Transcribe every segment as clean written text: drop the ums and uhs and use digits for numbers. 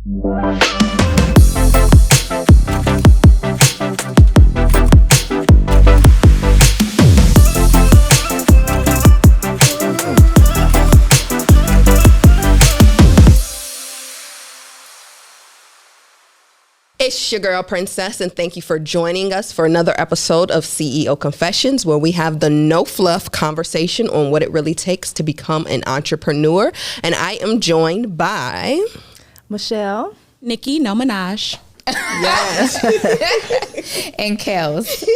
It's your girl, Princess, and thank you for joining us for another episode of CEO Confessions, where we have the no-fluff conversation on what it really takes to become an entrepreneur. And I am joined by... Michelle. Nicki, no Minaj. Yes. And Kaillez.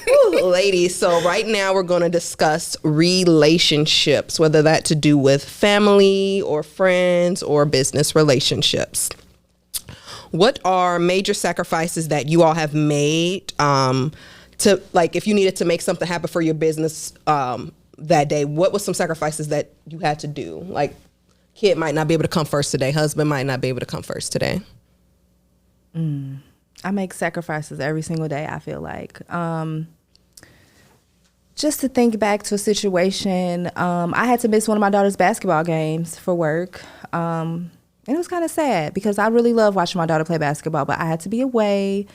Ooh, ladies, so right now we're going to discuss relationships, whether that to do with family or friends or business relationships. What are major sacrifices that you all have made to, like, if you needed to make something happen for your business that day? What was some sacrifices that you had to do? Like, kid might not be able to come first today. Husband might not be able to come first today. I make sacrifices every single day, I feel like. Just to think back to a situation, I had to miss one of my daughter's basketball games for work. And it was kind of sad because I really love watching my daughter play basketball, but I had to be away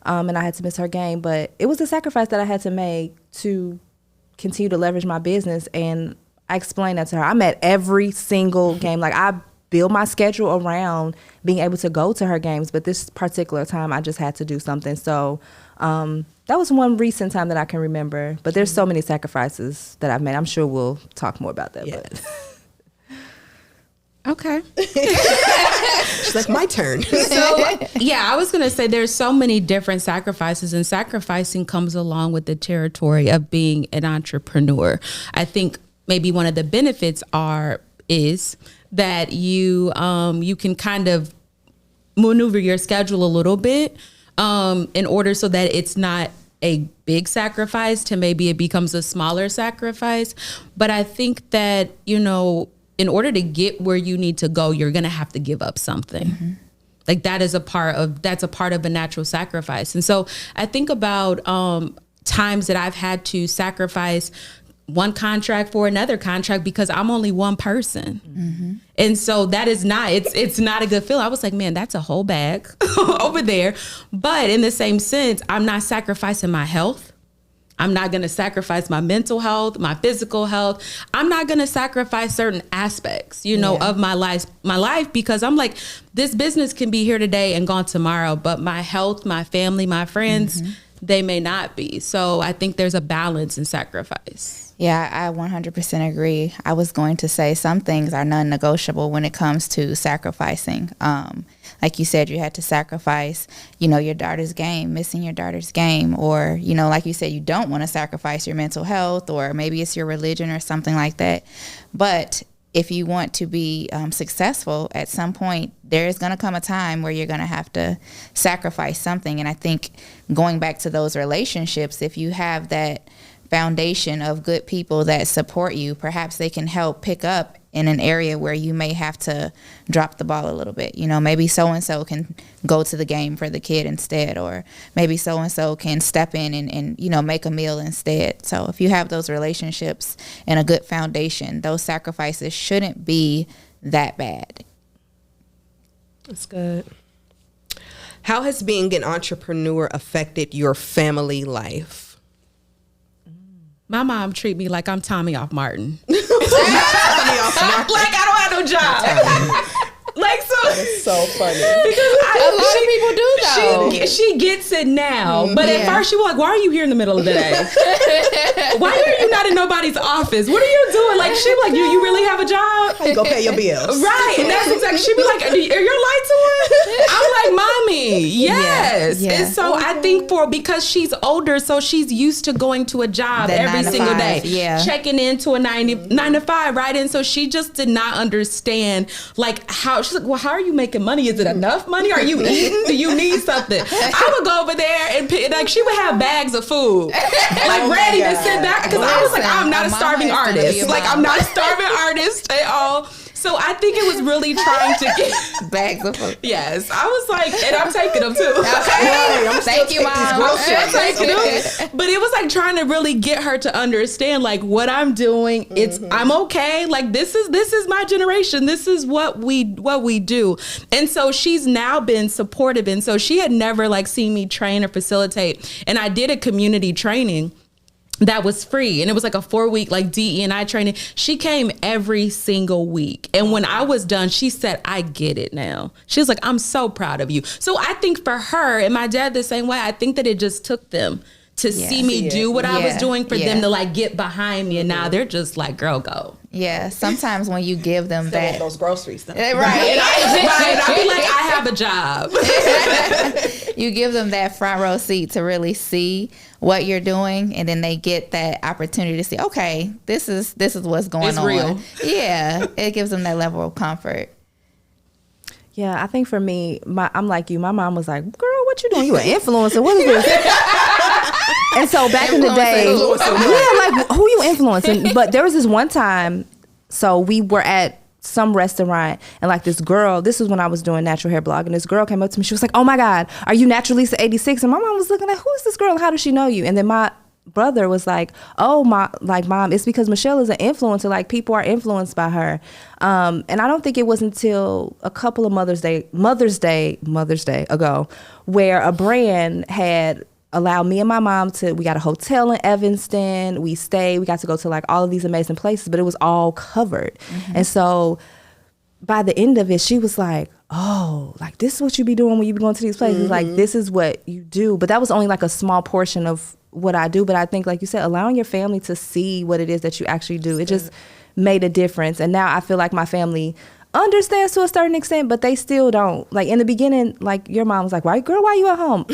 and I had to miss her game. But it was a sacrifice that I had to make to continue to leverage my business. And I explained that to her. I'm at every single game. Like, I build my schedule around being able to go to her games. But this particular time, I just had to do something. So that was one recent time that I can remember. But there's so many sacrifices that I've made. I'm sure we'll talk more about that. Yes. But. Okay. It's like my turn. So, yeah, I was going to say there's so many different sacrifices, and sacrificing comes along with the territory of being an entrepreneur. I think maybe one of the benefits is that you can kind of maneuver your schedule a little bit in order so that it's not a big sacrifice to maybe it becomes a smaller sacrifice. But I think that, in order to get where you need to go, you're going to have to give up something. Mm-hmm. Like, that's a part of a natural sacrifice. And so I think about times that I've had to sacrifice one contract for another contract because I'm only one person. Mm-hmm. And so that is it's not a good feeling. I was like, man, that's a whole bag over there. But in the same sense, I'm not sacrificing my health. I'm not going to sacrifice my mental health, my physical health. I'm not going to sacrifice certain aspects, of my life, because I'm like, this business can be here today and gone tomorrow, but my health, my family, my friends, they may not be. So I think there's a balance in sacrifice. Yeah, I 100% agree. I was going to say some things are non-negotiable when it comes to sacrificing. Like you said, you had to sacrifice, your daughter's game, missing your daughter's game, or, like you said, you don't want to sacrifice your mental health, or maybe it's your religion or something like that. But if you want to be successful, at some point, there is going to come a time where you're going to have to sacrifice something. And I think going back to those relationships, if you have that foundation of good people that support you, perhaps they can help pick up in an area where you may have to drop the ball a little bit. Maybe so-and-so can go to the game for the kid instead, or maybe so-and-so can step in and make a meal instead. So if you have those relationships and a good foundation, those sacrifices shouldn't be that bad. That's good. How has being an entrepreneur affected your family life? My mom treat me like I'm Tommy off Martin. Tommy off Martin. Like, I don't have no job. Like, so that's so funny. Because a lot of people do though. She gets it now, but at first she was like, "Why are you here in the middle of the day? Why are you not in nobody's office? What are you doing?" Like, she be like, "You really have a job? How you go pay your bills?" Right, and that's exactly. She be like, "Are your lights on?" I'm like, "Mommy, yes." Yeah. And so I think because she's older, so she's used to going to a job every single day, checking into a 9 to 5, right? And so she just did not understand like how. She's like, "Well, how are you making money? Is it enough money? Are you eating? Do you need something?" I would go over there and like she would have bags of food, like ready to sit back, because I was like, I'm not a starving artist. Like, I'm not a starving artist at all. So I think it was really trying to get bags of food. Yes, I was like, and I'm taking them too. Okay, thank you, Mom. But it was like trying to really get her to understand like what I'm doing. It's I'm okay. Like this is my generation. This is what we do. And so she's now been supportive. And so she had never like seen me train or facilitate. And I did a community training that was free. And it was like a 4-week like DE&I training. She came every single week. And when I was done, she said, I get it now. She was like, I'm so proud of you. So I think for her and my dad the same way, I think that it just took them to see me do what I was doing for them to like get behind me. And now they're just like, girl, go. Yeah, sometimes when you give them that, those groceries, though. right? I'll be like, I have a job. You give them that front row seat to really see what you're doing, and then they get that opportunity to see, okay, this is what's going on. Real. Yeah, it gives them that level of comfort. Yeah, I think for me, I'm like you. My mom was like, "Girl, what you doing? You an influencer? What is this?" And so back in the day, like who you influencing? But there was this one time, so we were at some restaurant, and like this girl, this was when I was doing natural hair blog, and this girl came up to me. She was like, "Oh my God, are you Naturalista 86?" And my mom was looking like, "Who is this girl? How does she know you?" And then my brother was like, "Oh my, like Mom, it's because Michelle is an influencer. Like people are influenced by her." And I don't think it was until a couple of Mother's Day ago, where a brand had allowed me and my mom we got a hotel in Evanston. We stayed. We got to go to like all of these amazing places, but it was all covered. And so by the end of it, she was like, "Oh, like this is what you be doing when you be going to these places. Like this is what you do." But that was only like a small portion of what I do. But I think, like you said, allowing your family to see what it is that you actually do, it just made a difference. And now I feel like my family understands to a certain extent, but they still don't. Like in the beginning, like your mom was like, why you at home?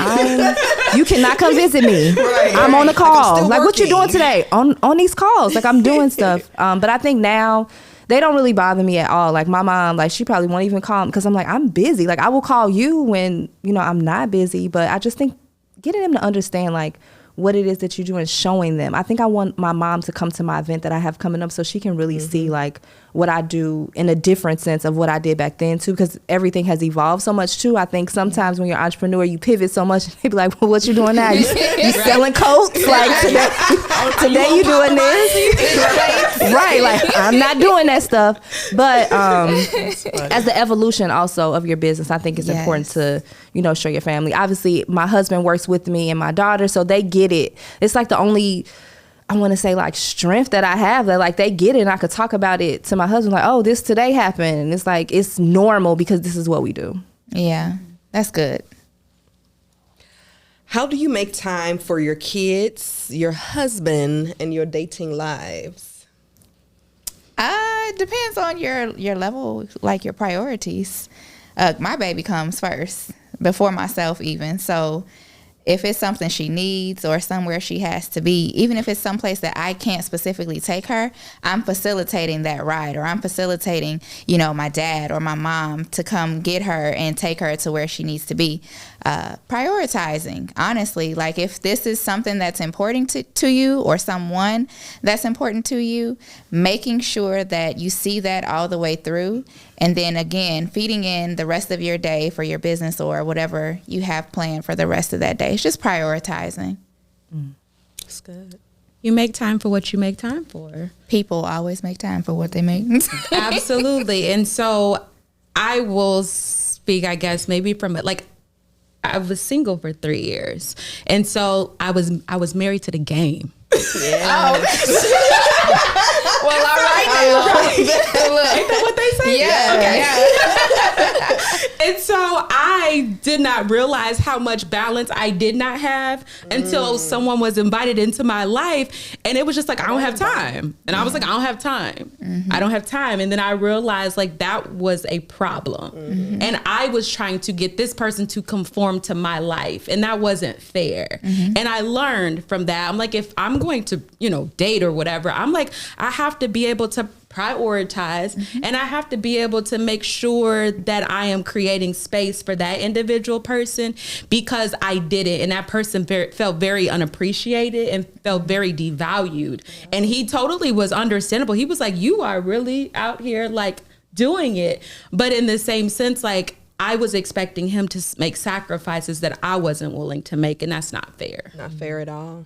You cannot come visit me. I'm on the call. Like what you doing today? On these calls. Like I'm doing stuff. But I think now they don't really bother me at all. Like my mom, like she probably won't even call me because I'm like, I'm busy. Like I will call you when, I'm not busy. But I just think getting them to understand like what it is that you do and showing them. I think I want my mom to come to my event that I have coming up so she can really see like what I do in a different sense of what I did back then too, because everything has evolved so much too. I think sometimes when you're an entrepreneur, you pivot so much and they be like, well, what you doing now? You selling coats? Like today you doing this? Right, like I'm not doing that stuff. But as the evolution also of your business, I think it's important to, show your family. Obviously, my husband works with me and my daughter, so they get it. It's like the only, I want to say like strength that I have, that like they get it and I could talk about it to my husband like, oh, this today happened. And it's like, it's normal because this is what we do. Yeah, that's good. How do you make time for your kids, your husband, and your dating lives? It depends on your level, like your priorities. My baby comes first before myself even. So if it's something she needs or somewhere she has to be, even if it's someplace that I can't specifically take her, I'm facilitating that ride, or I'm facilitating, my dad or my mom to come get her and take her to where she needs to be. Prioritizing, honestly, like if this is something that's important to you or someone that's important to you, making sure that you see that all the way through. And then again, feeding in the rest of your day for your business or whatever you have planned for the rest of that day. It's just prioritizing. That's good. You make time for what you make time for. People always make time for what they make. Absolutely. And so I will speak, I guess, maybe from like, I was single for 3 years. And so I was married to the game. Yeah. Well, all right now. Ain't that what they say? Yeah. Okay. And so I did not realize how much balance I did not have until someone was invited into my life. And it was just like, I don't have time. And I was like, I don't have time. I don't have time. And then I realized like that was a problem. And I was trying to get this person to conform to my life. And that wasn't fair. And I learned from that. I'm like, if I'm going to, date or whatever, I'm like, I have to be able to prioritize and I have to be able to make sure that I am creating space for that individual person, because I did it and that person felt very unappreciated and felt very devalued. And he totally was understandable. He was like, you are really out here like doing it. But in the same sense, like, I was expecting him to make sacrifices that I wasn't willing to make, and that's not fair. Not fair at all.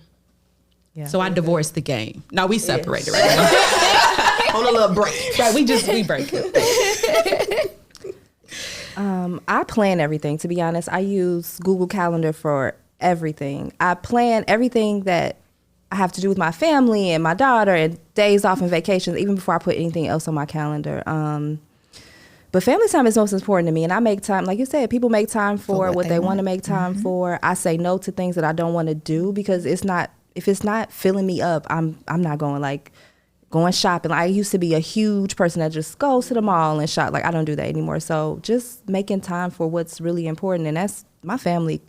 Yeah. So I divorced the game. Now we separated right now. On a little break. Right, we break it. I plan everything, to be honest. I use Google Calendar for everything. I plan everything that I have to do with my family and my daughter and days off and vacations, even before I put anything else on my calendar. But family time is most important to me, and I make time. Like you said, people make time for what they want to make time for. I say no to things that I don't want to do because if it's not filling me up, I'm not going shopping. Like, I used to be a huge person that just goes to the mall and shop. Like, I don't do that anymore. So just making time for what's really important, and that's my family.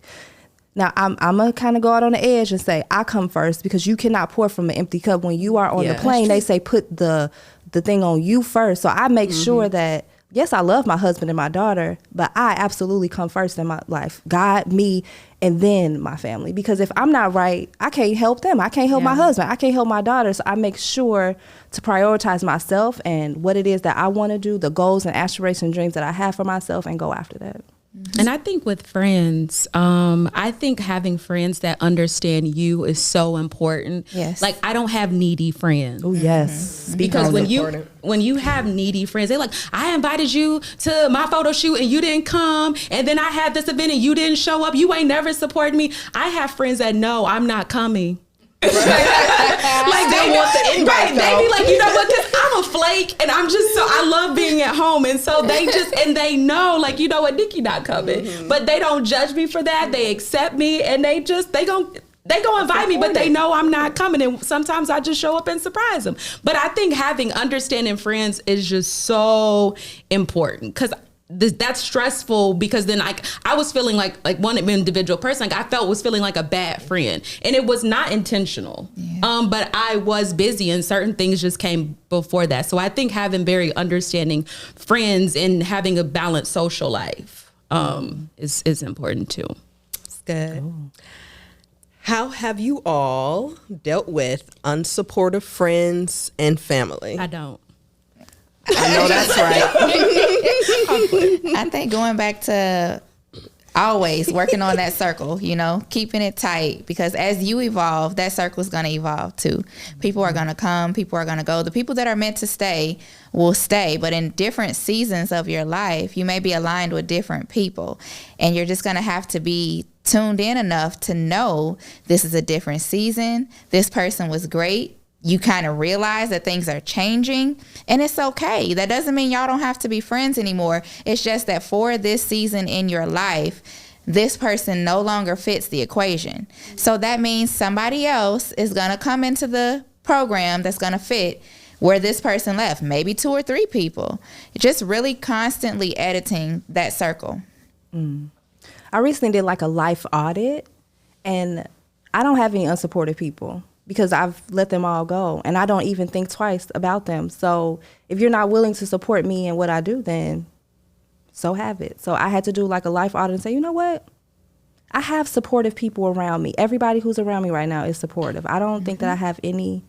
Now, I'm going to kind of go out on the edge and say, I come first, because you cannot pour from an empty cup. When you are on the plane, they say put the thing on you first. So I make sure that, yes, I love my husband and my daughter, but I absolutely come first in my life. God, me, and then my family. Because if I'm not right, I can't help them. I can't help my husband. I can't help my daughter. So I make sure to prioritize myself and what it is that I want to do, the goals and aspirations and dreams that I have for myself, and go after that. And I think with friends, I think having friends that understand you is so important. Yes. Like, I don't have needy friends. Oh, yes. Because when you have needy friends, they're like, I invited you to my photo shoot and you didn't come. And then I had this event and you didn't show up. You ain't never supported me. I have friends that know I'm not coming. Like, they want the invite. Right, they be like, you know what? Because I'm a flake, and I love being at home, and so they know, like, you know what, Nicki not coming, but they don't judge me for that. They accept me, and they go invite me, but they know I'm not coming, and sometimes I just show up and surprise them. But I think having understanding friends is just so important, because that's stressful, because then I was feeling like one individual person, like, I was feeling like a bad friend, and it was not intentional. But I was busy, and certain things just came before that. So I think having very understanding friends and having a balanced social life is important too. That's good. Cool. How have you all dealt with unsupportive friends and family? I don't. I know that's right. I think going back to always working on that circle, keeping it tight, because as you evolve, that circle is going to evolve too. People are going to come, people are going to go. The people that are meant to stay will stay, but in different seasons of your life, you may be aligned with different people, and you're just going to have to be tuned in enough to know this is a different season. This person was great. You kind of realize that things are changing, and it's okay. That doesn't mean y'all don't have to be friends anymore. It's just that for this season in your life, this person no longer fits the equation. So that means somebody else is going to come into the program that's going to fit where this person left, maybe 2 or 3 people. Just really constantly editing that circle. I recently did like a life audit, and I don't have any unsupportive people, because I've let them all go, and I don't even think twice about them. So if you're not willing to support me and what I do, then so have it. So I had to do like a life audit and say, you know what? I have supportive people around me. Everybody who's around me right now is supportive. I don't think that I have any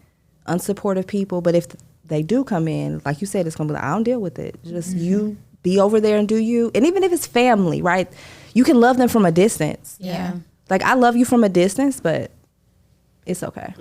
unsupportive people, but if they do come in, like you said, it's going to be like, I don't deal with it. Just you be over there and do you. And even if it's family, right? You can love them from a distance. Yeah. Like, I love you from a distance, but it's okay.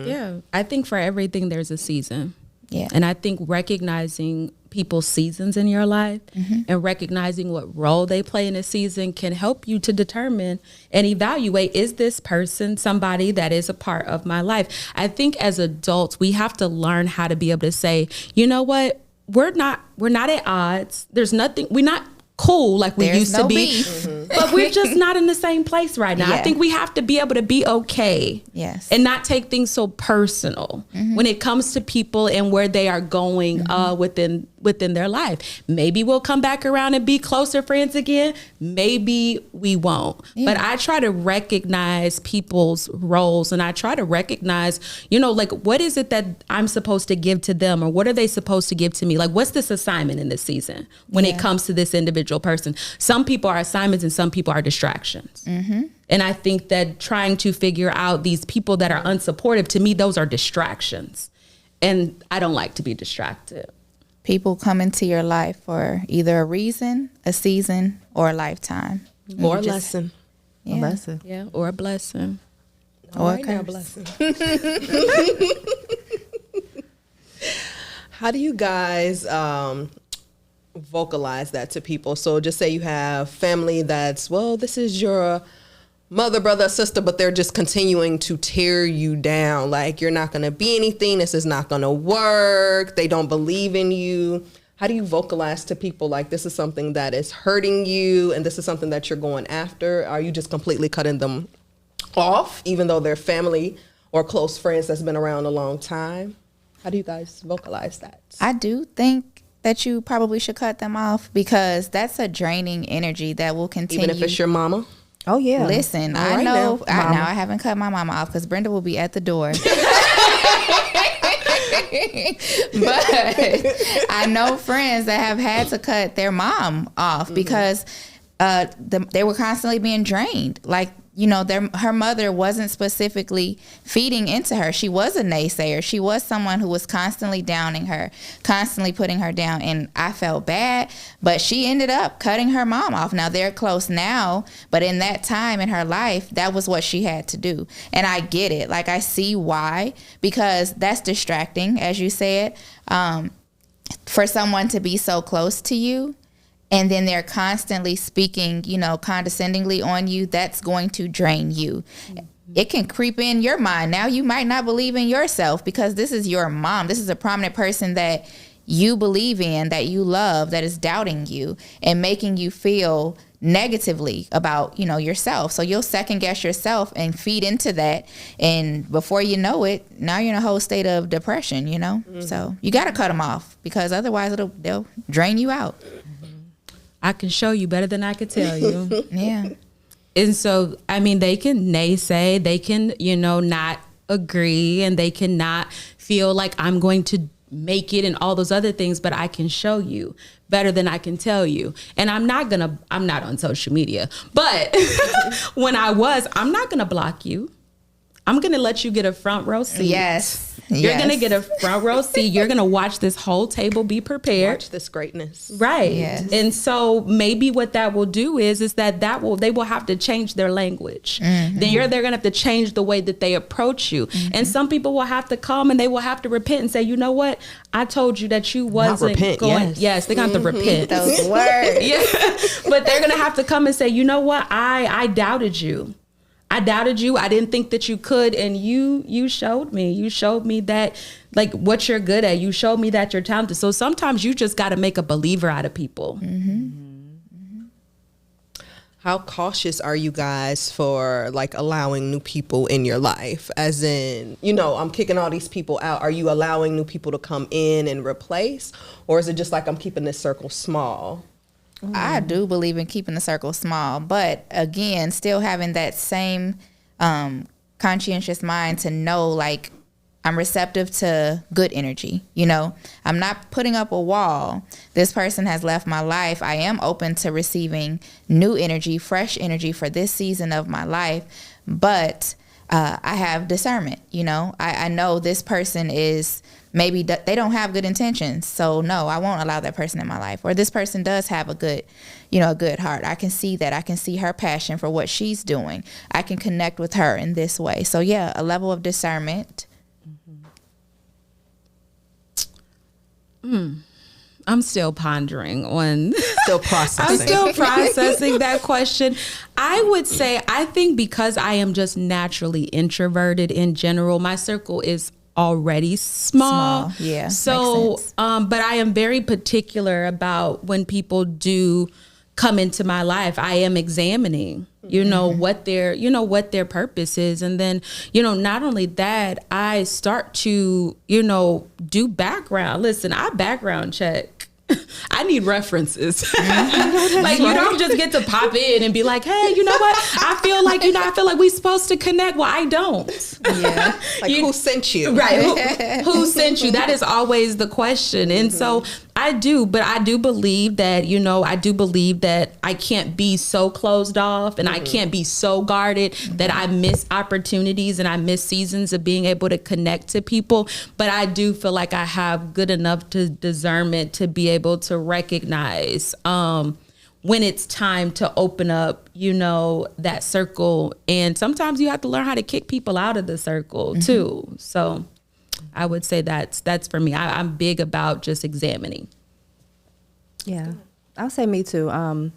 Yeah. I think for everything, there's a season. Yeah. And I think recognizing people's seasons in your life and recognizing what role they play in a season can help you to determine and evaluate, is this person somebody that is a part of my life? I think as adults, we have to learn how to be able to say, you know what? We're not at odds. There's nothing, we're not cool like we used to be, but we're just not in the same place right now. I think we have to be able to be okay, and not take things so personal when it comes to people and where they are going within their life. Maybe we'll come back around and be closer friends again. Maybe we won't. But I try to recognize people's roles, and I try to recognize, like, what is it that I'm supposed to give to them, or what are they supposed to give to me? Like, what's this assignment in this season when it comes to this individual person? Some people are assignments and some people are distractions. And I think that trying to figure out these people that are unsupportive, to me, those are distractions. And I don't like to be distracted. People come into your life for either a reason, a season, or a lifetime. Or a lesson. A lesson. Yeah, or a blessing. Or a Right now, curse. blessing. How do you guys vocalize that to people? So just say you have family that's, well, this is your mother, brother, sister, but they're just continuing to tear you down. Like, you're not going to be anything. This is not going to work. They don't believe in you. How do you vocalize to people like this is something that is hurting you and this is something that you're going after? Are you just completely cutting them off, even though they're family or close friends that's been around a long time? How do you guys vocalize that? I do think that you probably should cut them off because that's a draining energy that will continue. Even if it's your mama? Oh yeah. Listen, All I right know. now. I haven't cut my mama off because Brenda will be at the door. But I know friends that have had to cut their mom off because they were constantly being drained. Like, you know, her mother wasn't specifically feeding into her. She was a naysayer. She was someone who was constantly downing her, constantly putting her down. And I felt bad, but she ended up cutting her mom off. Now they're close now, but in that time in her life, that was what she had to do. And I get it. Like, I see why, because that's distracting, as you said, for someone to be so close to you. And then they're constantly speaking, you know, condescendingly on you. That's going to drain you. It can creep in your mind. Now you might not believe in yourself because this is your mom. This is a prominent person that you believe in, that you love, that is doubting you and making you feel negatively about, you know, yourself. So you'll second guess yourself and feed into that. And before you know it, now you're in a whole state of depression, you know? So you got to cut them off because otherwise they'll drain you out. I can show you better than I could tell you. Yeah. And so, I mean, they can naysay, they can, you know, not agree, and they cannot feel like I'm going to make it and all those other things, but I can show you better than I can tell you. And I'm not on social media, but I'm not going to block you. I'm going to let you get a front row seat. Yes. You're going to get a front row seat. You're going to watch this whole table be prepared. Watch this greatness. Right. Yes. And so maybe what that will do is that they will have to change their language. Then they're going to have to change the way that they approach you. And some people will have to come and they will have to repent and say, you know what? I told you that you wasn't repent, going. yes. Yes, they're going to have to repent. Those words. Yeah. But they're going to have to come and say, you know what? I doubted you. I doubted you. I didn't think that you could. And you showed me. You showed me that, like, what you're good at. You showed me that you're talented. So sometimes you just got to make a believer out of people. How cautious are you guys for, like, allowing new people in your life? As in, you know, I'm kicking all these people out. Are you allowing new people to come in and replace? Or is it just like I'm keeping this circle small? I do believe in keeping the circle small, but again, still having that same conscientious mind to know, like, I'm receptive to good energy. You know, I'm not putting up a wall. This person has left my life. I am open to receiving new energy, fresh energy for this season of my life, but I have discernment. You know, I know this person is maybe they don't have good intentions. So no, I won't allow that person in my life. Or this person does have a good heart. I can see that. I can see her passion for what she's doing. I can connect with her in this way. So yeah, a level of discernment. I'm still pondering on. Still processing. I'm still processing that question. I would say, I think because I am just naturally introverted in general, my circle is already small. Yeah. So, makes sense. but I am very particular about when people do come into my life. I am examining, what their purpose is. And then, not only that, I start to, do background. Listen, I background check. I need references. Like, you don't just get to pop in and be like, hey, you know what? I feel like we're supposed to connect. Well, I don't. Yeah. Like, who sent you? Right. Who sent you? That is always the question. And so I do, but I do believe that, I can't be so closed off and I can't be so guarded that I miss opportunities and I miss seasons of being able to connect to people. But I do feel like I have good enough to discernment to be able to recognize when it's time to open up, that circle. And sometimes you have to learn how to kick people out of the circle too. So I would say that's for me. I'm big about just examining. Yeah, I'll say me too. I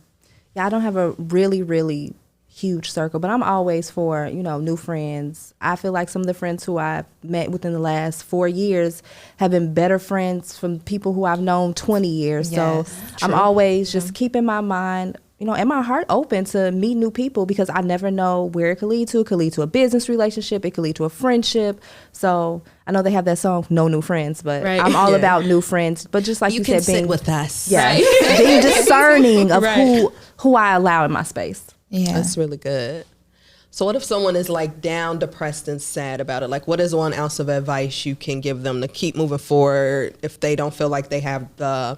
don't have a really, really huge circle, but I'm always for, new friends. I feel like some of the friends who I've met within the last 4 years have been better friends from people who I've known 20 years. Yes, so true. I'm always just keeping my mind, and my heart open to meet new people, because I never know where it could lead to. It could lead to a business relationship. It could lead to a friendship. So I know they have that song, No New Friends, but right. I'm all about new friends. But just like you can said, sit with us. Yeah, Right. being discerning of Right. who I allow in my space. Yeah. That's really good. So what if someone is like down, depressed, and sad about it? Like, what is 1 ounce of advice you can give them to keep moving forward if they don't feel like they have the,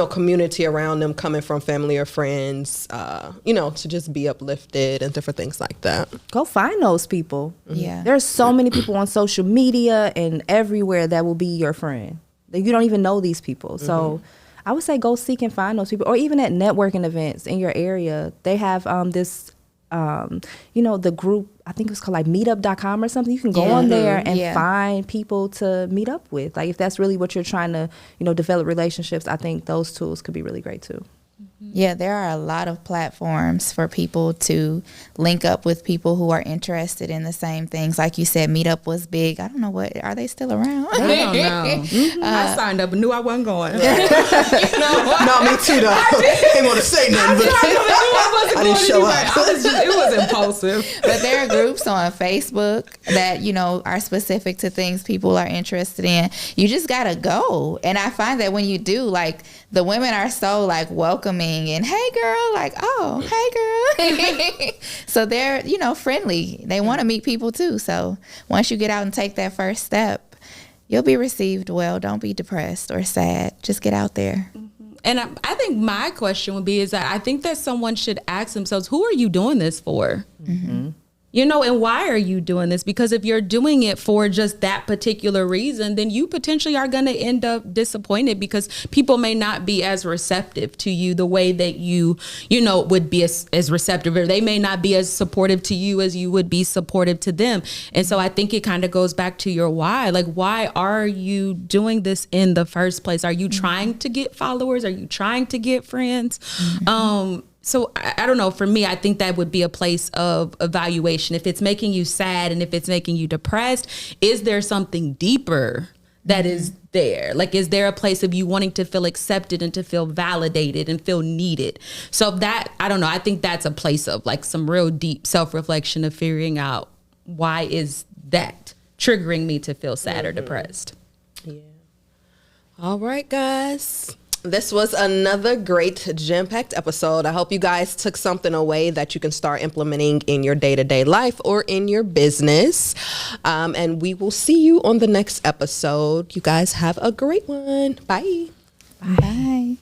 community around them coming from family or friends, to just be uplifted and different things like that? Go find those people. Yeah. There's so many people on social media and everywhere that will be your friend. You don't even know these people. So I would say go seek and find those people. Or even at networking events in your area, they have this, the group, I think it's called like meetup.com or something. You can go on there and find people to meet up with. Like if that's really what you're trying to, develop relationships, I think those tools could be really great too. Yeah, there are a lot of platforms for people to link up with people who are interested in the same things. Like you said, Meetup was big. I don't know are they still around? I don't know. I signed up and knew I wasn't going. No, me too though. I didn't want to say nothing, but I didn't show up. It was impulsive. But there are groups on Facebook that, are specific to things people are interested in. You just got to go. And I find that when you do, like, the women are so like welcoming and hey girl, like, oh, hey girl. So they're, friendly. They want to meet people too. So once you get out and take that first step, you'll be received well. Don't be depressed or sad. Just get out there. And I think my question would be is that I think that someone should ask themselves, who are you doing this for? Mm-hmm. And why are you doing this? Because if you're doing it for just that particular reason, then you potentially are going to end up disappointed because people may not be as receptive to you the way that you would be as receptive, or they may not be as supportive to you as you would be supportive to them. And so I think it kind of goes back to your why. Like, why are you doing this in the first place? Are you trying to get followers? Are you trying to get friends? So I don't know. For me, I think that would be a place of evaluation. If it's making you sad and if it's making you depressed, is there something deeper that is there? Like, is there a place of you wanting to feel accepted and to feel validated and feel needed? So that, I don't know. I think that's a place of like some real deep self-reflection of figuring out why is that triggering me to feel sad or depressed. Yeah. All right, guys. This was another great gem-packed episode. I hope you guys took something away that you can start implementing in your day-to-day life or in your business. And we will see you on the next episode. You guys have a great one. Bye. Bye.